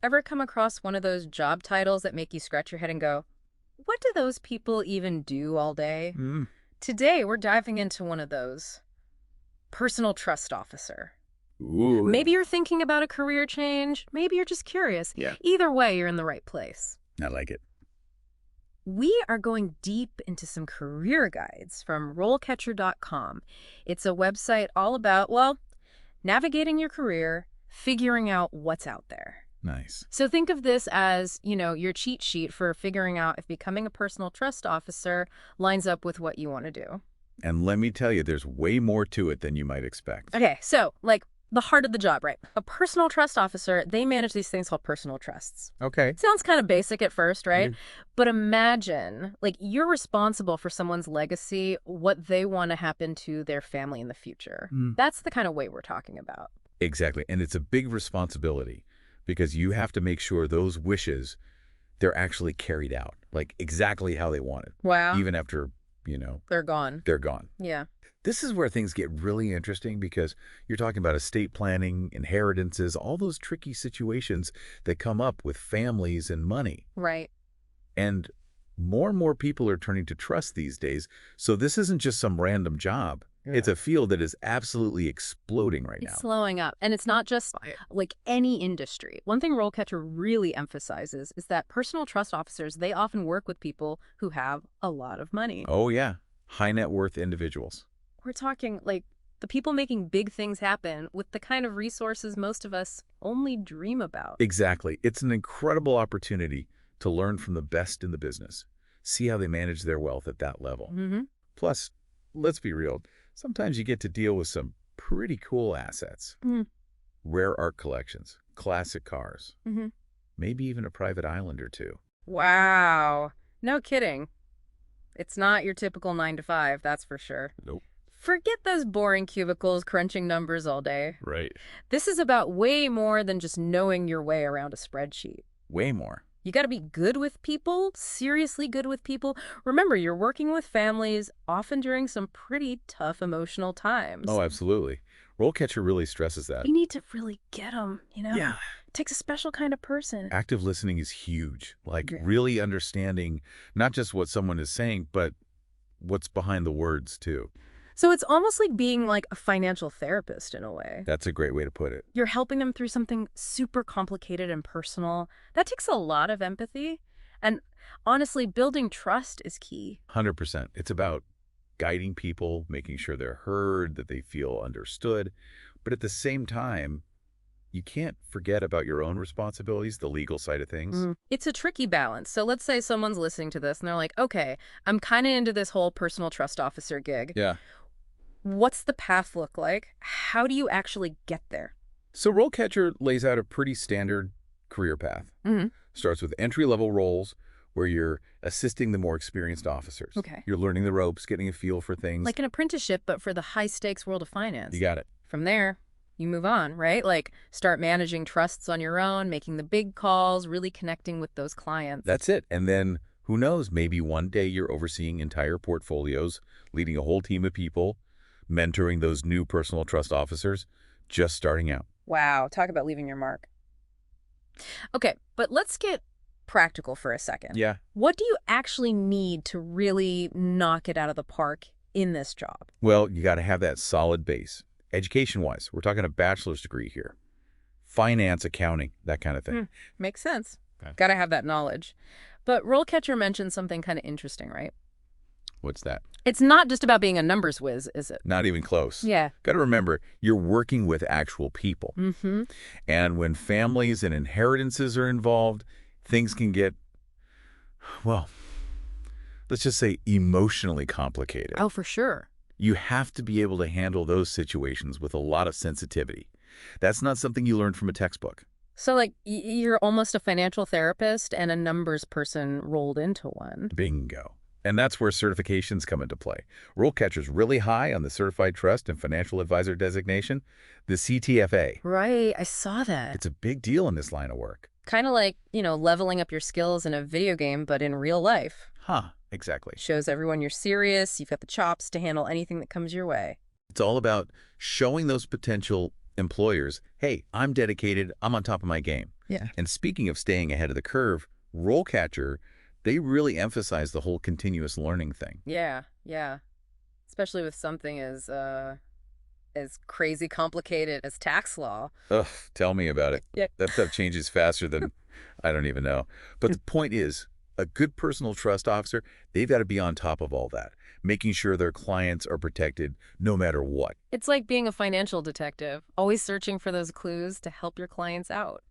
Ever come across one of those job titles that make you scratch your head and go, what do those people even do all day? Mm. Today, we're diving into one of those. Personal trust officer. Ooh. Maybe you're thinking about a career change. Maybe you're just curious. Yeah. Either way, you're in the right place. I like it. We are going deep into some career guides from RoleCatcher.com. It's a website all about, well, navigating your career, figuring out what's out there. Nice. So think of this as, your cheat sheet for figuring out if becoming a personal trust officer lines up with what you want to do. And let me tell you, there's way more to it than you might expect. Okay, so, the heart of the job, right? A personal trust officer, they manage these things called personal trusts. Okay. Sounds kind of basic at first, right? Mhm. But imagine, you're responsible for someone's legacy, what they want to happen to their family in the future. Mm. That's the kind of weight we're talking about. Exactly. And it's a big responsibility because you have to make sure those wishes, they're actually carried out, exactly how they want it. Wow. Even after, They're gone. they're gone. Yeah. This is where things get really interesting because you're talking about estate planning, inheritances, all those tricky situations that come up with families and money. Right. And more people are turning to trust these days. So this isn't just some random job. Yeah. It's a field that is absolutely exploding right now. It's slowing up. And it's not just any industry. One thing RoleCatcher really emphasizes is that personal trust officers, they often work with people who have a lot of money. Oh, yeah. High net worth individuals. We're talking the people making big things happen with the kind of resources most of us only dream about. Exactly. It's an incredible opportunity to learn from the best in the business. See how they manage their wealth at that level. Mm-hmm. Plus, let's be real, sometimes you get to deal with some pretty cool assets. Mm. Rare art collections, classic cars, mm-hmm. maybe even a private island or two. Wow. No kidding. It's not your typical 9-to-5, that's for sure. Nope. Forget those boring cubicles crunching numbers all day. Right. This is about way more than just knowing your way around a spreadsheet. Way more. You got to be good with people, seriously good with people. Remember, you're working with families, often during some pretty tough emotional times. Oh, absolutely. RoleCatcher really stresses that. You need to really get them, Yeah. It takes a special kind of person. Active listening is huge. Really understanding not just what someone is saying, but what's behind the words, too. So it's almost like being a financial therapist in a way. That's a great way to put it. You're helping them through something super complicated and personal. That takes a lot of empathy. And honestly, building trust is key. 100%. It's about guiding people, making sure they're heard, that they feel understood. But at the same time, you can't forget about your own responsibilities, the legal side of things. It's a tricky balance. So let's say someone's listening to this and they're like, okay, I'm kind of into this whole personal trust officer gig. Yeah. What's the path look like? How do you actually get there? So RoleCatcher lays out a pretty standard career path. Mm-hmm. Starts with entry-level roles where you're assisting the more experienced officers. Okay. You're learning the ropes, getting a feel for things. Like an apprenticeship, but for the high-stakes world of finance. You got it. From there, you move on, right? Start managing trusts on your own, making the big calls, really connecting with those clients. That's it. And then, who knows, maybe one day you're overseeing entire portfolios, leading a whole team of people, mentoring those new personal trust officers, just starting out. Wow, talk about leaving your mark. Okay, but let's get practical for a second. Yeah. What do you actually need to really knock it out of the park in this job? Well, you got to have that solid base. Education-wise, we're talking a bachelor's degree here. Finance, accounting, that kind of thing. Makes sense. Okay. Got to have that knowledge. But RoleCatcher mentioned something kind of interesting, right? What's that? It's not just about being a numbers whiz, is it? Not even close. Yeah. Got to remember, you're working with actual people. Mm-hmm. And when families and inheritances are involved, things can get, well, let's just say emotionally complicated. Oh, for sure. You have to be able to handle those situations with a lot of sensitivity. That's not something you learn from a textbook. So, you're almost a financial therapist and a numbers person rolled into one. Bingo. And that's where certifications come into play. RoleCatcher's really high on the Certified Trust and Financial Advisor designation, the CTFA. Right, I saw that. It's a big deal in this line of work. Kind of like, leveling up your skills in a video game, but in real life. Huh, exactly. Shows everyone you're serious, you've got the chops to handle anything that comes your way. It's all about showing those potential employers, hey, I'm dedicated, I'm on top of my game. Yeah. And speaking of staying ahead of the curve, RoleCatcher, they really emphasize the whole continuous learning thing. Yeah, yeah. Especially with something as crazy complicated as tax law. Ugh, tell me about it. Yeah. That stuff changes faster than I don't even know. But the point is, a good personal trust officer, they've got to be on top of all that, making sure their clients are protected no matter what. It's like being a financial detective, always searching for those clues to help your clients out.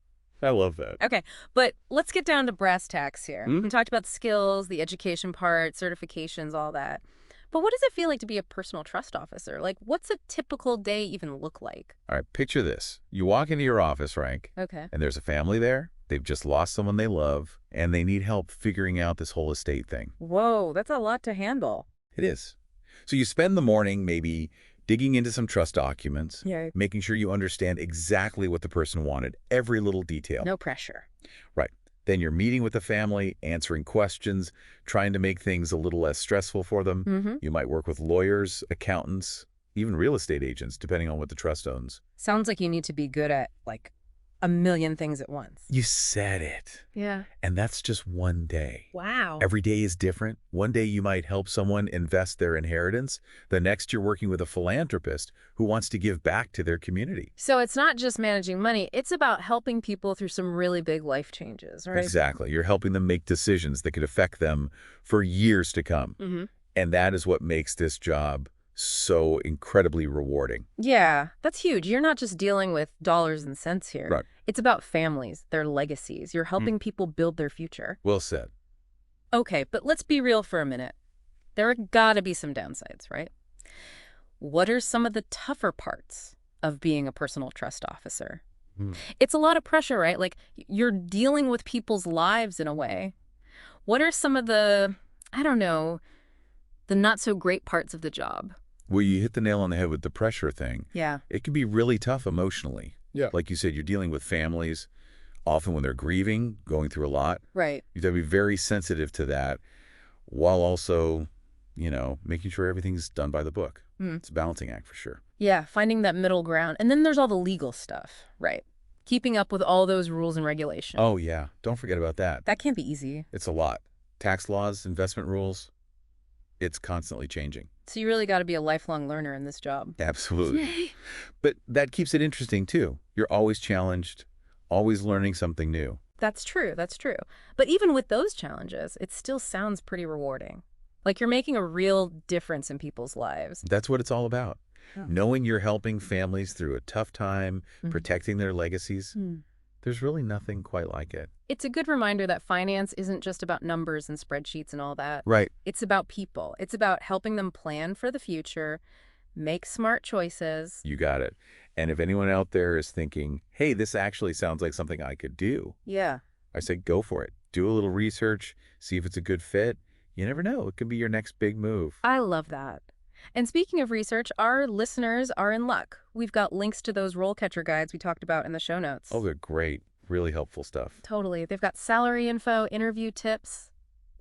I love that. Okay, but let's get down to brass tacks here. Hmm? We talked about the skills, the education part, certifications, all that. But what does it feel like to be a personal trust officer? Like, what's a typical day even look like? All right, picture this. You walk into your office, Frank, Okay. and there's a family there. They've just lost someone they love, and they need help figuring out this whole estate thing. Whoa, that's a lot to handle. It is. So you spend the morning maybe digging into some trust documents, Yeah. making sure you understand exactly what the person wanted, every little detail. No pressure. Right. Then you're meeting with the family, answering questions, trying to make things a little less stressful for them. Mm-hmm. You might work with lawyers, accountants, even real estate agents, depending on what the trust owns. Sounds like you need to be good at, like, a million things at once. You said it. Yeah. And that's just one day. Wow. Every day is different. One day you might help someone invest their inheritance. The next you're working with a philanthropist who wants to give back to their community. So it's not just managing money, it's about helping people through some really big life changes, right? Exactly. You're helping them make decisions that could affect them for years to come. Mm-hmm. And that is what makes this job so incredibly rewarding. Yeah, that's huge. You're not just dealing with dollars and cents here. Right. It's about families, their legacies. You're helping people build their future. Well said. Okay, but let's be real for a minute. There are gotta be some downsides, right? What are some of the tougher parts of being a personal trust officer? Hmm. It's a lot of pressure, right? Like, you're dealing with people's lives in a way. What are some of the, I don't know, the not so great parts of the job? Well, you hit the nail on the head with the pressure thing. Yeah. It can be really tough emotionally. Yeah. Like you said, you're dealing with families, often when they're grieving, going through a lot. Right. You have to be very sensitive to that while also, making sure everything's done by the book. It's a balancing act for sure. Yeah, finding that middle ground. And then there's all the legal stuff, right? Keeping up with all those rules and regulations. Oh, yeah. Don't forget about that. That can't be easy. It's a lot. Tax laws, investment rules, it's constantly changing. So you really got to be a lifelong learner in this job. Absolutely. But that keeps it interesting, too. You're always challenged, always learning something new. That's true. That's true. But even with those challenges, it still sounds pretty rewarding. Like you're making a real difference in people's lives. That's what it's all about. Oh. Knowing you're helping families through a tough time, protecting their legacies, there's really nothing quite like it. It's a good reminder that finance isn't just about numbers and spreadsheets and all that. Right. It's about people. It's about helping them plan for the future, make smart choices. You got it. And if anyone out there is thinking, hey, this actually sounds like something I could do, Yeah. I say go for it. Do a little research, see if it's a good fit. You never know. It could be your next big move. I love that. And speaking of research, our listeners are in luck. We've got links to those RoleCatcher guides we talked about in the show notes. Oh, they're great. Really helpful stuff. Totally. They've got salary info, interview tips,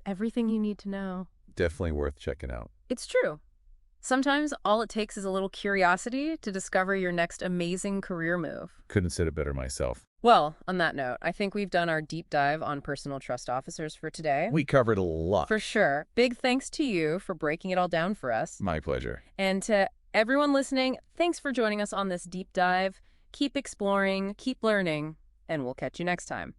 everything you need to know. Definitely worth checking out. It's true. Sometimes all it takes is a little curiosity to discover your next amazing career move. Couldn't said it better myself. Well, on that note, I think we've done our deep dive on personal trust officers for today. We covered a lot. For sure. Big thanks to you for breaking it all down for us. My pleasure. And to everyone listening, thanks for joining us on this deep dive. Keep exploring, keep learning, and we'll catch you next time.